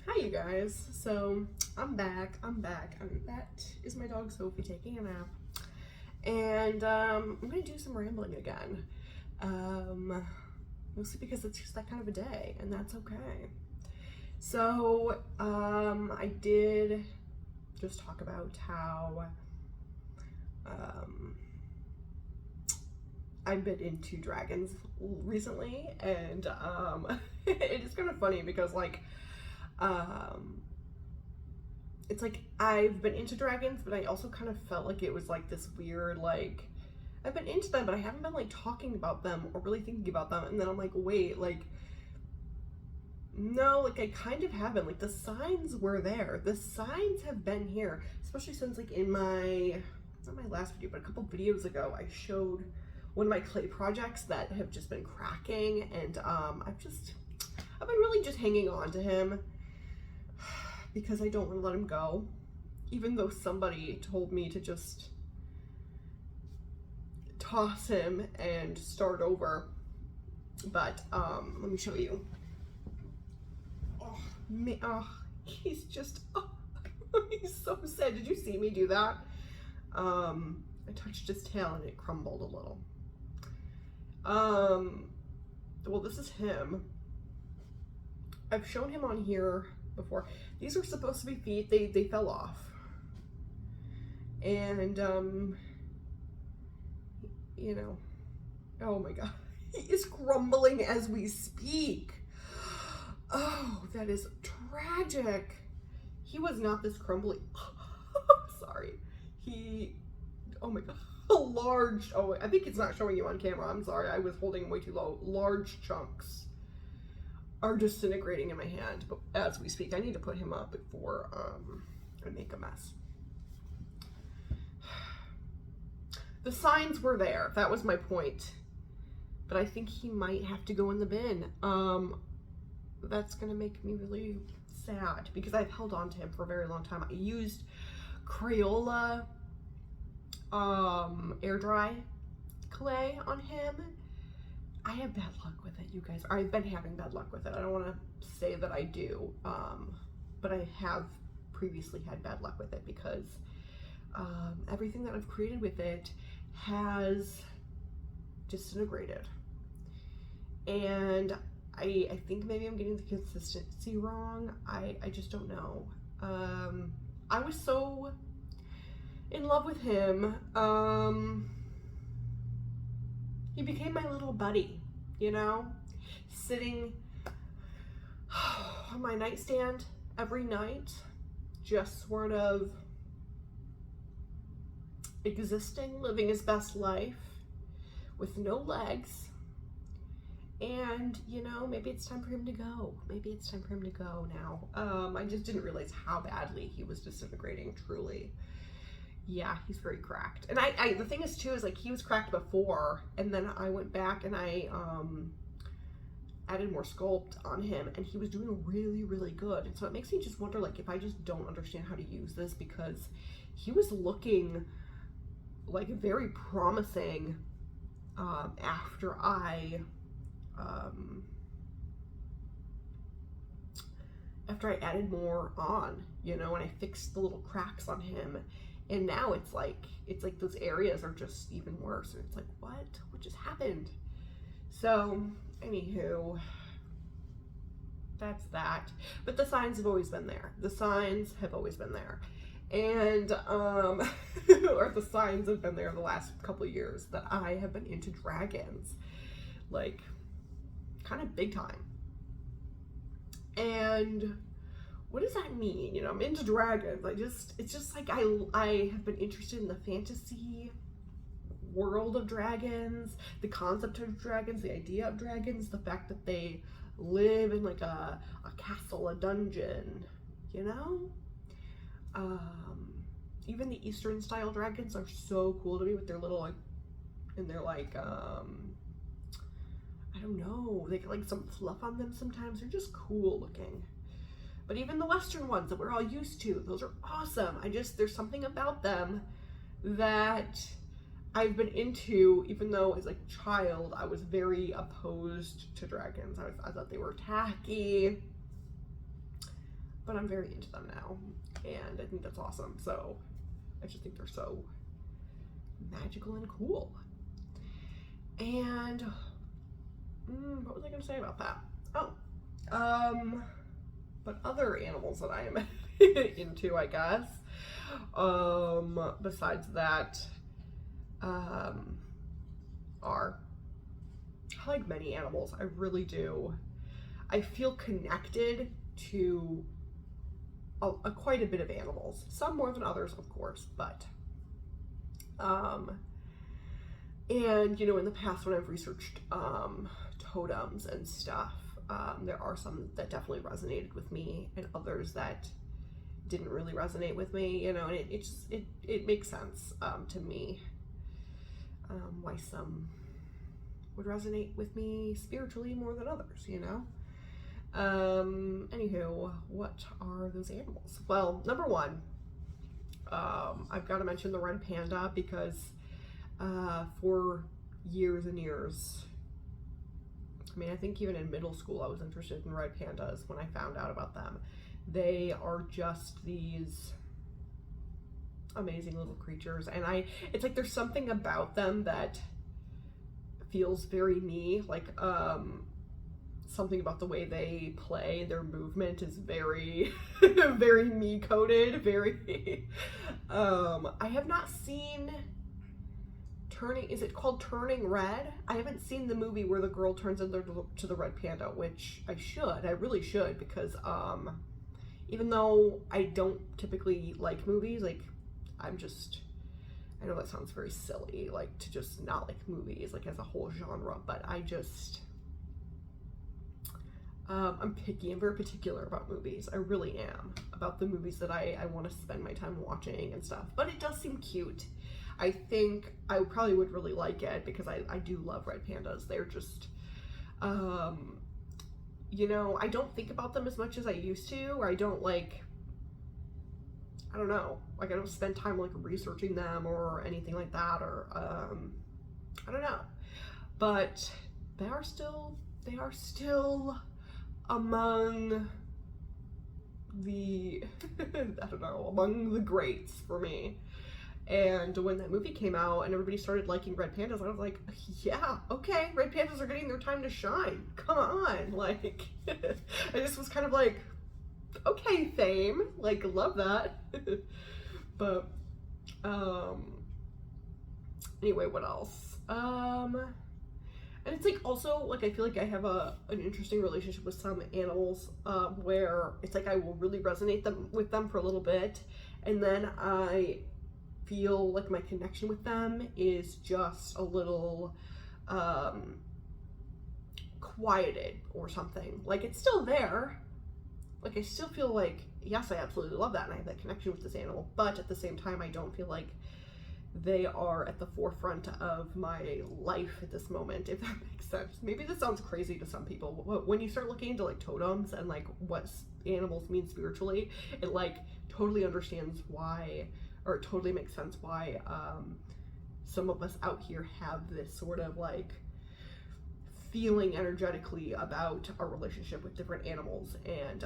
Hi, you guys. So I'm back. And that is my dog Sophie taking a nap. And I'm gonna do some rambling again. Um, Mostly because it's just that kind of a day, and that's okay. So I did just talk about how um, I've been into dragons recently, and it is kind of funny because um, it's like I've been into dragons, but I also kind of felt like it was like this weird, like, I've been into them, but I haven't been like talking about them or really thinking about them. And then I'm like, wait, like, no, like I kind of haven't. Like the signs were there. The signs have been here, especially since like in my, not my last video, but a couple videos ago, I showed one of my clay projects that have just been cracking, and I've been really just hanging on to him because I don't want to let him go, even though somebody told me to just toss him and start over. But let me show you. Oh, he's just, he's so sad. Did you see me do that? I touched his tail and it crumbled a little. Well, this is him. I've shown him on here before. These were supposed to be feet. They fell off. And you know, oh my god, he is crumbling as we speak. Oh, that is tragic. He was not this crumbly. Sorry. Oh my god, large, oh, I think it's not showing you on camera. I'm sorry, I was holding him way too low. Large chunks are disintegrating in my hand, but as we speak, I need to put him up before I make a mess. The signs were there. That was my point. But I think he might have to go in the bin. That's gonna make me really sad because I've held on to him for a very long time. I used Crayola air dry clay on him. I have bad luck with it, you guys. I've been having bad luck with it. I don't want to say that I do, but I have previously had bad luck with it because everything that I've created with it has disintegrated. And I think maybe I'm getting the consistency wrong. I just don't know. I was so in love with him. He became my little buddy, you know? Sitting on my nightstand every night, just sort of existing, living his best life with no legs. And, you know, maybe it's time for him to go. Maybe it's time for him to go now. I just didn't realize how badly he was disintegrating, truly. Yeah, he's very cracked. And the thing is too, is like he was cracked before, and then I went back and I added more sculpt on him, and he was doing really, really good. And so it makes me just wonder, like, if I just don't understand how to use this, because he was looking like very promising after I added more on, you know, and I fixed the little cracks on him. And now it's like those areas are just even worse. And it's like, what just happened? So, anywho, that's that. But the signs have always been there. The signs have always been there. And, or the signs have been there the last couple of years that I have been into dragons. Like, kind of big time. And what does that mean? You know, I'm into dragons. It's just like I have been interested in the fantasy world of dragons, the concept of dragons, the idea of dragons, the fact that they live in like a castle, a dungeon, you know? Even the Eastern style dragons are so cool to me with their little, like, and they're like, I don't know, they get like some fluff on them sometimes. They're just cool looking. But even the Western ones that we're all used to, those are awesome. There's something about them that I've been into, even though as a child, I was very opposed to dragons. I thought they were tacky. but I'm very into them now, and I think that's awesome. So I just think they're so magical and cool. And what was I going to say about that? But other animals that I am into, I guess, besides that, are, I like many animals. I really do. I feel connected to quite a bit of animals. Some more than others, of course, but and in the past when I've researched totems and stuff, there are some that definitely resonated with me, and others that didn't really resonate with me. And it makes sense to me why some would resonate with me spiritually more than others. Anywho, what are those animals? Well, number one, I've got to mention the red panda, because for years and years, I think even in middle school I was interested in red pandas when I found out about them. They are just these amazing little creatures, and it's like there's something about them that feels very me, like something about the way they play, their movement is very very me coded, very I have not seen is it called Turning Red? I haven't seen the movie where the girl turns into the red panda, which I really should, because even though I don't typically like movies, like I know that sounds very silly, like to just not like movies like as a whole genre, but I'm picky. I'm very particular about movies. I really am, about the movies that I want to spend my time watching and stuff. But it does seem cute. I think I probably would really like it, because I do love red pandas. They're just, I don't think about them as much as I used to, or I don't I don't spend time researching them or anything like that, or I don't know. But they are still among the among the greats for me. And when that movie came out and everybody started liking red pandas, I was like, yeah, okay, red pandas are getting their time to shine. Come on. I just was kind of like, okay, fame, love that. But anyway, what else? And it's also I feel like I have an interesting relationship with some animals, where it's I will really resonate with them for a little bit, and then I feel like my connection with them is just a little quieted or something. It's still there. I still feel yes, I absolutely love that and I have that connection with this animal, but at the same time I don't feel like they are at the forefront of my life at this moment, if that makes sense. Maybe this sounds crazy to some people. When you start looking into totems and what animals mean spiritually, it totally understands why, or it totally makes sense why some of us out here have this sort of feeling energetically about our relationship with different animals. And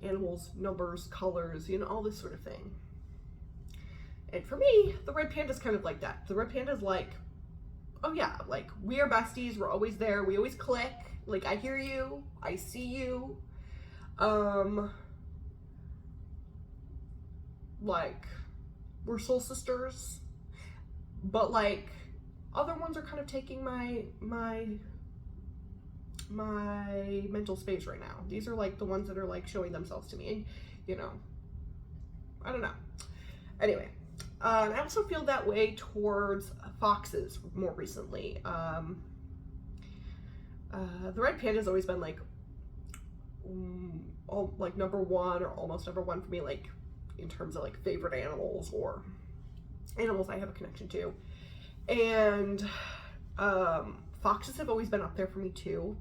animals, numbers, colors, all this sort of thing. And for me, the red panda's kind of like that. The red panda's oh yeah, we are besties, we're always there, we always click, I hear you, I see you, we're soul sisters. But other ones are kind of taking my mental space right now. These are the ones that are showing themselves to me, and I don't know. Anyway, I also feel that way towards foxes more recently. The red panda's always been number one, or almost number one for me, in terms of favorite animals or animals I have a connection to. And foxes have always been up there for me too.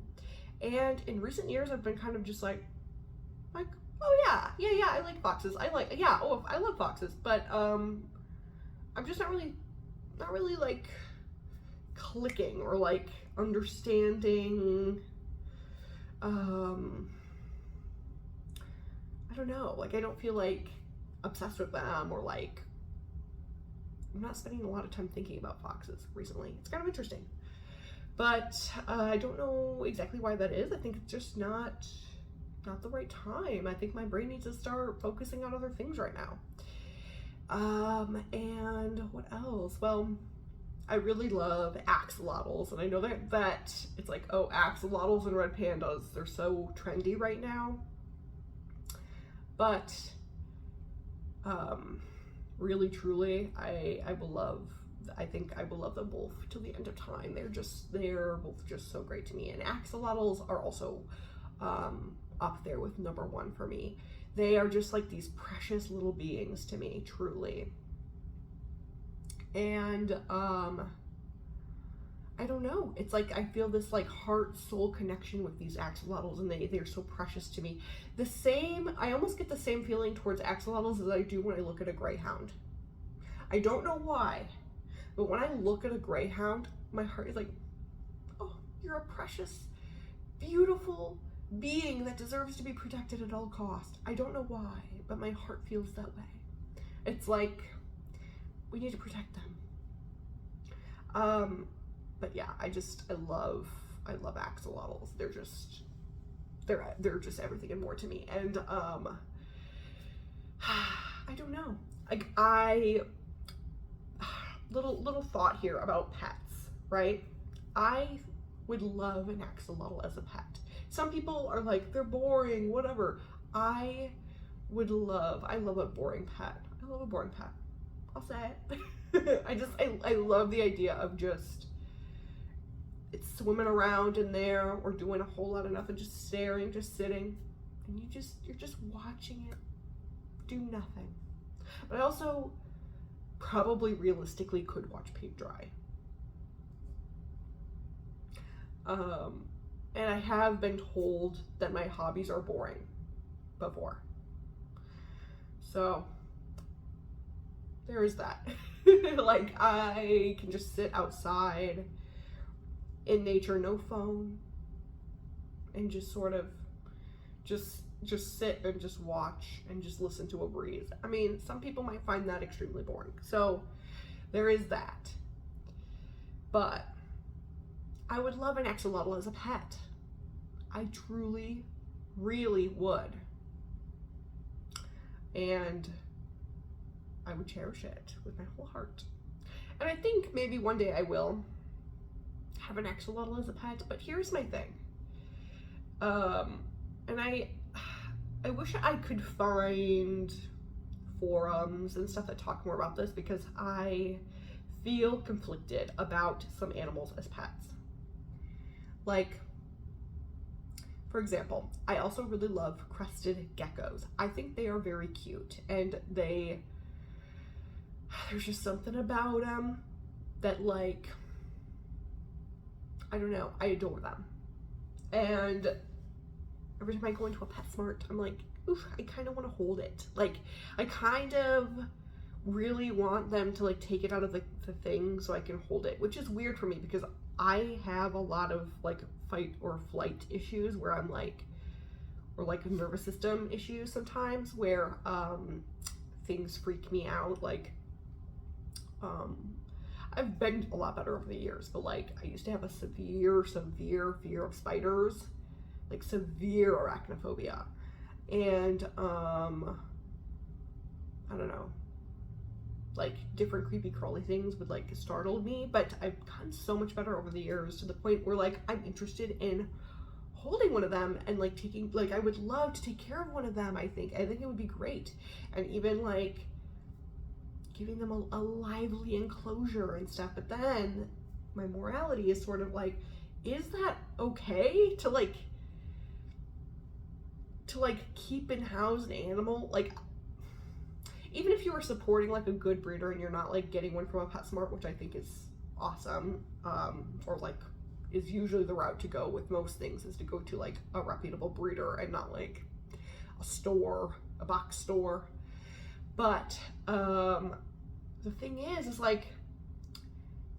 And in recent years I've been kind of just oh yeah, I like foxes. I love foxes, but I'm just not really clicking or like understanding. I don't know, like I don't feel like obsessed with them, or like I'm not spending a lot of time thinking about foxes recently. It's kind of interesting, but I don't know exactly why that is. I think it's just not the right time. I think my brain needs to start focusing on other things right now. And what else? Well, I really love axolotls, and I know that it's like, oh, axolotls and red pandas, they're so trendy right now. But really, truly, I think I will love them both till the end of time. They're both just so great to me. And axolotls are also up there with number one for me. They are just like these precious little beings to me, truly. And I don't know, it's like I feel this like heart soul connection with these axolotls, and they're so precious to me. I almost get the same feeling towards axolotls as I do when I look at a greyhound. I don't know why, but when I look at a greyhound, my heart is like, oh, you're a precious, beautiful being that deserves to be protected at all costs. I don't know why, but my heart feels that way. It's like we need to protect them. But yeah, I love axolotls. They're just everything and more to me. And I don't know. Like little thought here about pets, right? I would love an axolotl as a pet. Some people are like, they're boring, whatever. I love a boring pet. I love a boring pet. I'll say it. I love the idea of just, it's swimming around in there or doing a whole lot of nothing, just staring, just sitting, and you're just watching it do nothing. But I also probably realistically could watch paint dry. And I have been told that my hobbies are boring before. So there is that. Like, I can just sit outside in nature, no phone, and just sort of just sit and just watch and just listen to a breeze. I mean, some people might find that extremely boring. So there is that. But I would love an axolotl as a pet. I truly, really would. And I would cherish it with my whole heart. And I think maybe one day I will have an axolotl as a pet, but here's my thing. And I wish I could find forums and stuff that talk more about this, because I feel conflicted about some animals as pets. Like, for example, I also really love crested geckos. I think they are very cute, and there's just something about them that, like, I don't know, I adore them. And every time I go into a PetSmart, I'm like, oof, I kind of want to hold it. Like, I kind of really want them to like take it out of the thing so I can hold it, which is weird for me because I have a lot of like fight or flight issues where I'm like, or like nervous system issues sometimes where things freak me out. Like I've been a lot better over the years, but like I used to have a severe fear of spiders, like severe arachnophobia. And I don't know, like different creepy crawly things would like startle me, but I've gotten so much better over the years to the point where like I'm interested in holding one of them and like taking, like I would love to take care of one of them. I think it would be great, and even like giving them a lively enclosure and stuff. But then my morality is sort of like, is that okay to like keep and house an animal? Like, even if you are supporting like a good breeder and you're not like getting one from a PetSmart, which I think is awesome, or like is usually the route to go with most things, is to go to like a reputable breeder and not like a store, a box store. But the thing is like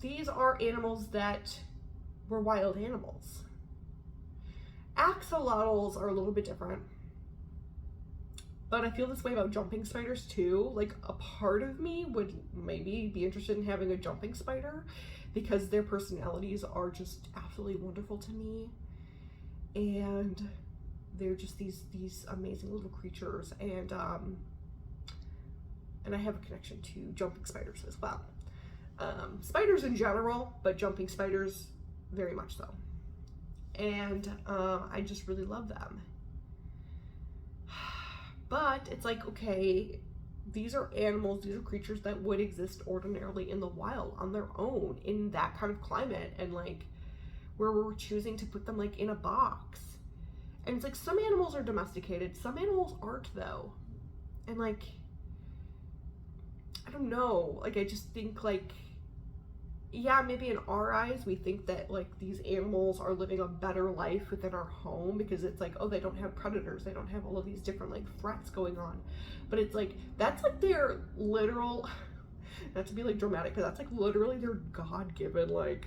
these are animals that were wild animals. Axolotls are a little bit different, but I feel this way about jumping spiders too. Like, a part of me would maybe be interested in having a jumping spider because their personalities are just absolutely wonderful to me. And they're just these amazing little creatures. And I have a connection to jumping spiders as well. Spiders in general, but jumping spiders very much so. And I just really love them. But it's like, okay, these are animals, these are creatures that would exist ordinarily in the wild on their own in that kind of climate, and like where we're choosing to put them like in a box. And it's like, some animals are domesticated, some animals aren't though. And like, I don't know, like I just think like, yeah, maybe in our eyes we think that like these animals are living a better life within our home because it's like, oh, they don't have predators, they don't have all of these different like threats going on. But it's like, that's like their literal, not to be like dramatic, but that's like literally their God-given like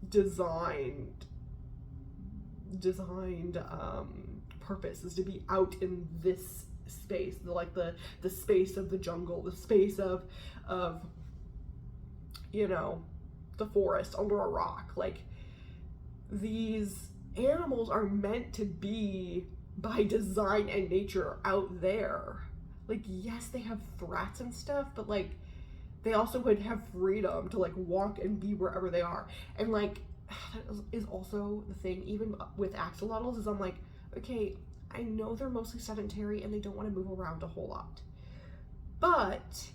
designed purpose is to be out in this space, like the space of the jungle, the space of you know, the forest under a rock. Like, these animals are meant to be by design and nature out there. Like, yes, they have threats and stuff, but like they also would have freedom to like walk and be wherever they are. And like, that is also the thing, even with axolotls, is I'm like, okay, I know they're mostly sedentary and they don't want to move around a whole lot, but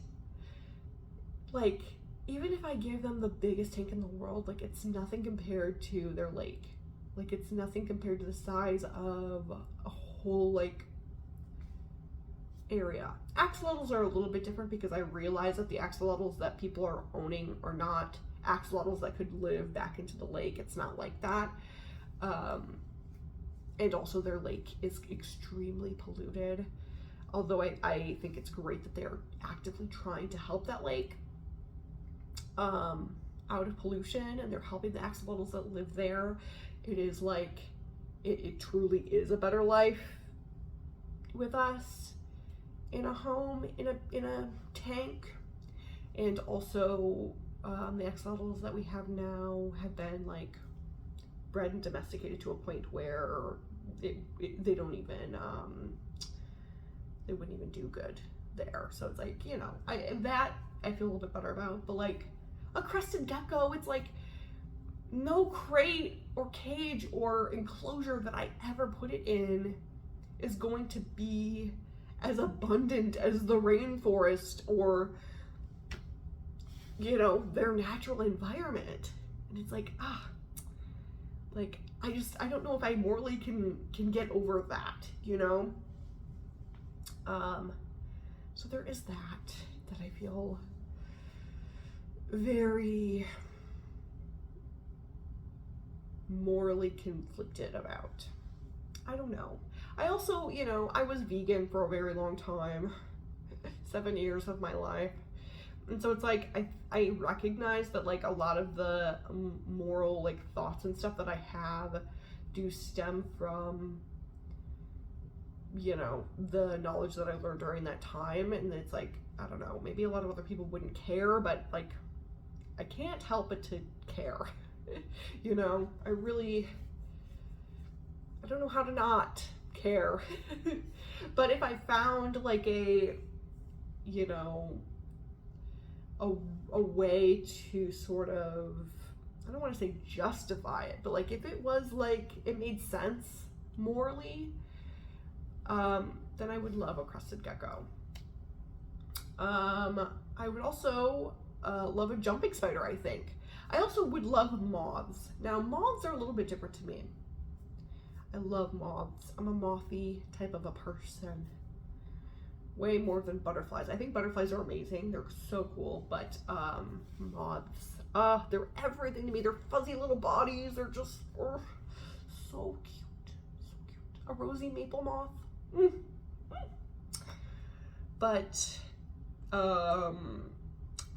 like, even if I give them the biggest tank in the world, like, it's nothing compared to their lake. Like, it's nothing compared to the size of a whole like area. Axolotls are a little bit different because I realize that the axolotls that people are owning are not axolotls that could live back into the lake. It's not like that. And also their lake is extremely polluted. Although I think it's great that they're actively trying to help that lake out of pollution, and they're helping the axolotls that live there. It is like, it truly is a better life with us in a home, in a tank. And also the axolotls that we have now have been like bred and domesticated to a point where they don't even they wouldn't even do good there. So it's like, you know, I feel a little bit better about. But like a crested gecko, it's like, no crate or cage or enclosure that I ever put it in is going to be as abundant as the rainforest or, you know, their natural environment. And it's like, like, I don't know if I morally can get over that, you know? So there is that I feel very morally conflicted about. I don't know. I also, you know, I was vegan for a very long time, 7 years of my life. And so it's like, I recognize that like a lot of the moral like thoughts and stuff that I have do stem from, you know, the knowledge that I learned during that time. And it's like, I don't know, maybe a lot of other people wouldn't care, but like, I can't help but to care. You know, I don't know how to not care. But if I found like a, you know, a way to sort of, I don't want to say justify it, but like if it was like, it made sense morally, then I would love a crested gecko. I would also love a jumping spider, I think. I also would love moths. Now, moths are a little bit different to me. I love moths. I'm a mothy type of a person. Way more than butterflies. I think butterflies are amazing. They're so cool. But moths, they're everything to me. They're fuzzy little bodies. They're just so cute. So cute. A rosy maple moth. But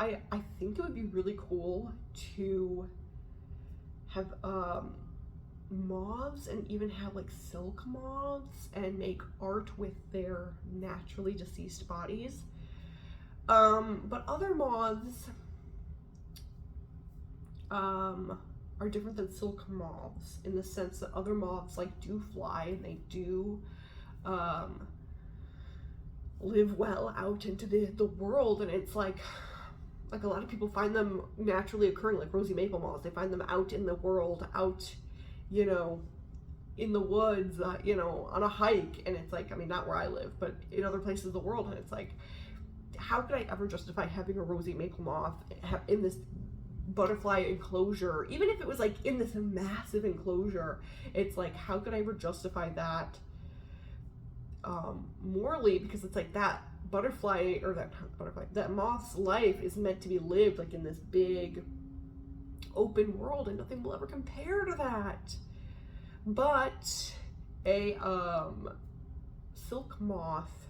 I think it would be really cool to have moths, and even have like silk moths, and make art with their naturally deceased bodies. But other moths are different than silk moths, in the sense that other moths like do fly, and they do live well out into the world. And it's like a lot of people find them naturally occurring, like rosy maple moths. They find them out in the world, out, you know, in the woods, you know, on a hike. And it's like, I mean, not where I live, but in other places of the world. And it's like, how could I ever justify having a rosy maple moth in this butterfly enclosure? Even if it was like in this massive enclosure, it's like, how could I ever justify that morally? Because it's like that butterfly, or that moth's life is meant to be lived like in this big open world, and nothing will ever compare to that. But a silk moth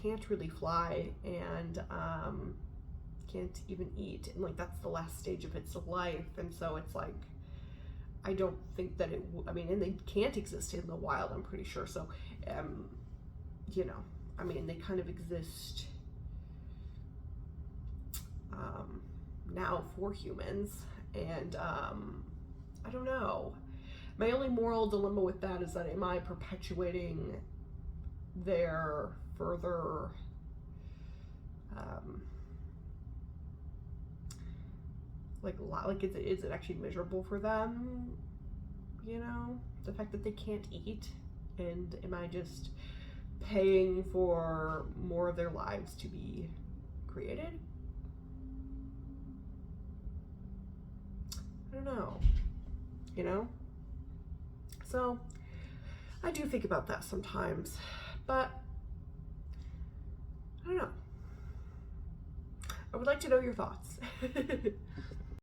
can't really fly, and can't even eat, and like that's the last stage of its life. And so it's like, I don't think that I mean, and they can't exist in the wild, I'm pretty sure. So you know, I mean, they kind of exist now for humans. And I don't know, my only moral dilemma with that is that, am I perpetuating their further is it actually miserable for them, you know, the fact that they can't eat? And am I just paying for more of their lives to be created? I don't know, you know? So I do think about that sometimes, but I don't know. I would like to know your thoughts.